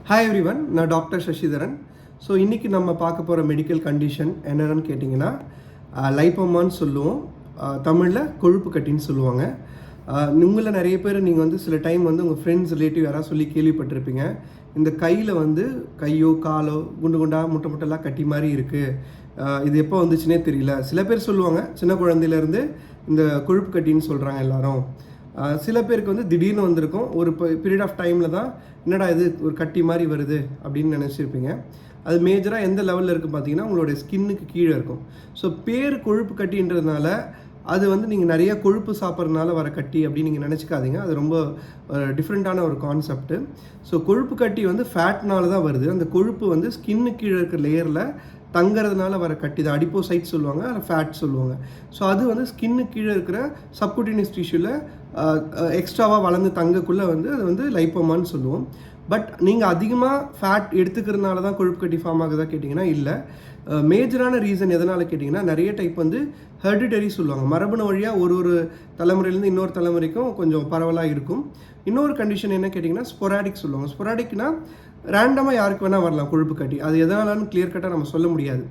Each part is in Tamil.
ஹாய் எவ்ரிவன், நான் டாக்டர் சசிதரன். ஸோ இன்றைக்கி நம்ம பார்க்க போகிற மெடிக்கல் கண்டிஷன் என்னென்னு கேட்டிங்கன்னா லைப்போமான்னு சொல்லுவோம். தமிழில் கொழுப்பு கட்டின்னு சொல்லுவாங்க. உங்களில் நிறைய பேர் நீங்கள் வந்து சில டைம் வந்து உங்கள் ஃப்ரெண்ட்ஸ் ரிலேட்டிவ் யாராவது சொல்லி கேள்விப்பட்டிருப்பீங்க. இந்த கையில் வந்து கையோ காலோ குண்டு குண்டாக முட்டை முட்டைலாம் கட்டி மாதிரி இருக்குது, இது எப்போ வந்துச்சுன்னே தெரியல. சில பேர் சொல்லுவாங்க சின்ன குழந்தையிலேருந்து இந்த கொழுப்பு கட்டின்னு சொல்கிறாங்க எல்லாரும். சில பேருக்கு வந்து திடீர்னு வந்திருக்கும், ஒரு பீரியட் ஆஃப் டைமில் தான் என்னடா இது ஒரு கட்டி மாதிரி வருது அப்படின்னு நினச்சிருப்பீங்க. அது மேஜராக எந்த லெவலில் இருக்குது பார்த்தீங்கன்னா உங்களுடைய ஸ்கின்னுக்கு கீழே இருக்கும். ஸோ பேர் கொழுப்பு கட்டின்றதுனால அது வந்து நீங்கள் நிறைய கொழுப்பு சாப்பிட்றதுனால வர கட்டி அப்படின்னு நீங்கள் நினச்சிக்காதீங்க. அது ரொம்ப டிஃப்ரெண்ட்டான ஒரு கான்செப்ட்டு. ஸோ கொழுப்பு கட்டி வந்து ஃபேட்னால தான் வருது. அந்த கொழுப்பு வந்து ஸ்கின்னு கீழே இருக்கிற லேயரில் தங்குறதுனால வர கட்டி தான் அடிப்போசைட் சொல்லுவாங்க, அதை ஃபேட் சொல்லுவாங்க. ஸோ அது வந்து ஸ்கின்னு கீழே இருக்கிற சப்குட்டினியஸ் டிஷ்யூவில் எக்ஸ்ட்ராவாக வளர்ந்து தங்கக்குள்ளே வந்து அது வந்து லைப்போமான்னு சொல்லுவோம். பட் நீங்கள் அதிகமாக ஃபேட் எடுத்துக்கிறதுனால தான் கொழுப்பு கட்டி ஃபார்ம் ஆகுதா கேட்டிங்கன்னா இல்லை. மேஜரான ரீசன் எதனால் கேட்டிங்கன்னா நிறைய டைப் வந்து ஹெரிடிட்டரி சொல்லுவாங்க. மரபணு வழியாக ஒரு தலைமுறையிலேருந்து இன்னொரு தலைமுறைக்கும் கொஞ்சம் பரவலாக இருக்கும். இன்னொரு கண்டிஷன் என்ன கேட்டிங்கன்னா ஸ்பொராடிக் சொல்லுவாங்க. ஸ்பொராடிக்னா ரேண்டமாக யாருக்கு வேணால் வரலாம் கொழுப்பு கட்டி. அது எதனாலும் கிளியர் கட்டாக நம்ம சொல்ல முடியாது.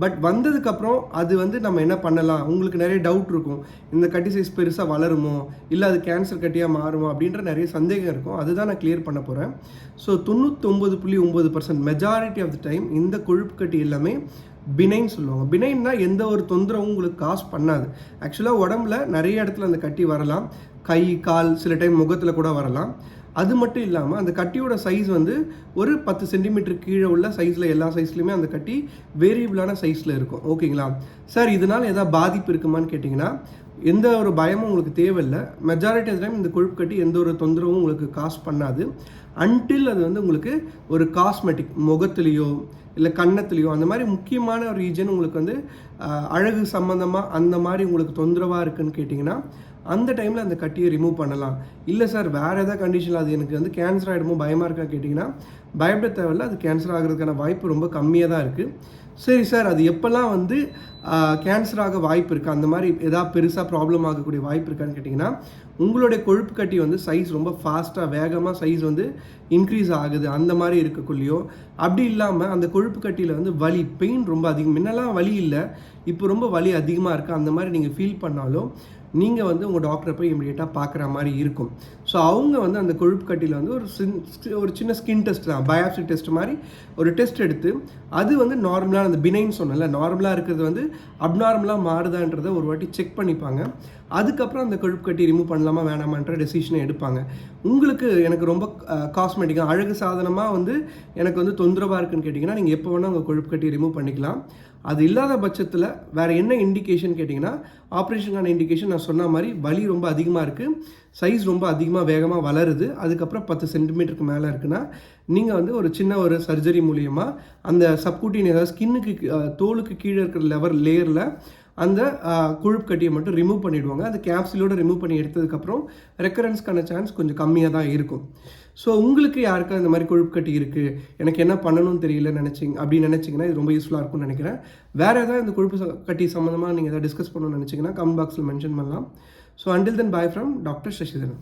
பட் வந்ததுக்கப்புறம் அது வந்து நம்ம என்ன பண்ணலாம், உங்களுக்கு நிறைய டவுட் இருக்கும். இந்த கட்டி சைஸ் பெருசாக வளருமோ, இல்லை அது கேன்சர் கட்டியாக மாறுமோ அப்படின்ற நிறைய சந்தேகம் இருக்கும். அதுதான் நான் கிளியர் பண்ண போகிறேன். So 99.9% majority of the time இந்த கொழுப்பு கட்டி எல்லாமே பினைன் சொல்லுவாங்க. பினைன்னா எந்த ஒரு தொந்தரவும் உங்களுக்கு காசு பண்ணாது. ஆக்சுவலாக உடம்புல நிறைய இடத்துல அந்த கட்டி வரலாம், கை கால் சில டைம் முகத்தில் கூட வரலாம். அது மட்டும் இல்லாமல் அந்த கட்டியோட சைஸ் வந்து ஒரு 10 சென்டிமீட்டர் கீழே உள்ள சைஸில் எல்லா சைஸ்லையுமே அந்த கட்டி வேரியபிளான சைஸில் இருக்கும். ஓகேங்களா சார், இதனால் எதாவது பாதிப்பு இருக்குமான்னு கேட்டிங்கன்னா எந்த ஒரு பயமும் உங்களுக்கு தேவையில்லை. மெஜாரிட்டி ஆஃப் டைம் இந்த கொழுப்பு கட்டி எந்த ஒரு தொந்தரவும் உங்களுக்கு காசு பண்ணாது. அன்டில் அது வந்து உங்களுக்கு ஒரு காஸ்மெட்டிக் முகத்துலேயோ இல்லை கன்னத்துலேயோ அந்த மாதிரி முக்கியமான ஒரு ரீஜன் உங்களுக்கு வந்து அழகு சம்மந்தமாக அந்த மாதிரி உங்களுக்கு தொந்தரவாக இருக்குதுன்னு கேட்டிங்கன்னா அந்த டைமில் அந்த கட்டியை ரிமூவ் பண்ணலாம். இல்லை சார் வேறு எதாவது கண்டிஷனில் அது எனக்கு வந்து கேன்சர் ஆகிடுமோ பயமாக இருக்கா கேட்டிங்கன்னா பயப்பட தேவையில்லை. அது கேன்சர் ஆகிறதுக்கான வாய்ப்பு ரொம்ப கம்மியாக தான் இருக்குது. சரி சார், அது எப்போல்லாம் வந்து கேன்சர் ஆக வாய்ப்பு இருக்குது, அந்த மாதிரி எதாவது பெருசாக ப்ராப்ளம் ஆகக்கூடிய வாய்ப்பு இருக்கான்னு கேட்டிங்கன்னா உங்களுடைய கொழுப்பு கட்டி வந்து சைஸ் ரொம்ப ஃபாஸ்ட்டாக வேகமாக சைஸ் வந்து இன்க்ரீஸ் ஆகுது அந்த மாதிரி இருக்கக்குள்ளேயோ, அப்படி இல்லாமல் அந்த கொழுப்பு கட்டியில் வந்து வலி பெயின் ரொம்ப அதிகம், முன்னெல்லாம் வலி இல்லை இப்போ ரொம்ப வலி அதிகமாக இருக்குது அந்த மாதிரி நீங்கள் ஃபீல் பண்ணாலும் நீங்கள் வந்து உங்கள் டாக்டரை போய் இமீடியட்டாக பார்க்குற மாதிரி இருக்கும். ஸோ அவங்க வந்து அந்த கொழுப்பு கட்டியில் வந்து ஒரு சின்ன ஸ்கின் டெஸ்ட் தான், பயாப்சி டெஸ்ட் மாதிரி ஒரு டெஸ்ட் எடுத்து அது வந்து நார்மலாக அந்த பினைன் சொன்னல நார்மலாக இருக்கிறது வந்து அப்நார்மலாக மாறுதான்றதை ஒரு வாட்டி செக் பண்ணிப்பாங்க. அதுக்கப்புறம் அந்த கொழுப்பு கட்டி ரிமூவ் பண்ணலாமா வேணாமான்ற டெசிஷனை எடுப்பாங்க. உங்களுக்கு எனக்கு ரொம்ப காஸ்மெட்டிக்காக அழகு சாதனமாக வந்து எனக்கு வந்து தொந்தரவாக இருக்குன்னு கேட்டிங்கன்னா நீங்கள் எப்போ வேணால் உங்கள் கொழுப்பு கட்டி ரிமூவ் பண்ணிக்கலாம். அது இல்லாத பட்சத்தில் வேறு என்ன இண்டிகேஷன் கேட்டிங்கன்னா ஆப்ரேஷனுக்கான இண்டிகேஷன் நான் சொன்ன மாதிரி வலி ரொம்ப அதிகமாக இருக்குது, சைஸ் ரொம்ப அதிகமாக வேகமாக வளருது, அதுக்கப்புறம் 10 சென்டிமீட்டருக்கு மேலே இருக்குன்னா நீங்கள் வந்து ஒரு சின்ன ஒரு சர்ஜரி மூலியமாக அந்த சப்குட்டின் ஏதாவது ஸ்கின்னுக்கு தோலுக்கு கீழே இருக்கிற லேயரில் அந்த கொழுப்பு கட்டியை மட்டும் ரிமூவ் பண்ணிவிடுவாங்க. அது கேப்சூலோடு ரிமூவ் பண்ணி எடுத்ததுக்கப்புறம் ரெக்கரன்ஸ்க்கான சான்ஸ் கொஞ்சம் கம்மியாக தான் இருக்கும். ஸோ உங்களுக்கு யாருக்கா இந்த மாதிரி கொழுப்பு கட்டி இருக்குது, எனக்கு என்ன பண்ணணும்னு தெரியல அப்படின்னு நினச்சிங்கன்னா இது ரொம்ப யூஸ்ஃபுல்லாக இருக்கும்னு நினைக்கிறேன். வேறு ஏதாவது இந்த கொழுப்பு கட்டி சம்மந்தமாக நீங்கள் எதாவது டிஸ்கஸ் பண்ணணும்னு நினச்சிங்கன்னா கமெண்ட் பாக்ஸில் மென்ஷன் பண்ணலாம். So until then bye from doctor Sasitharan.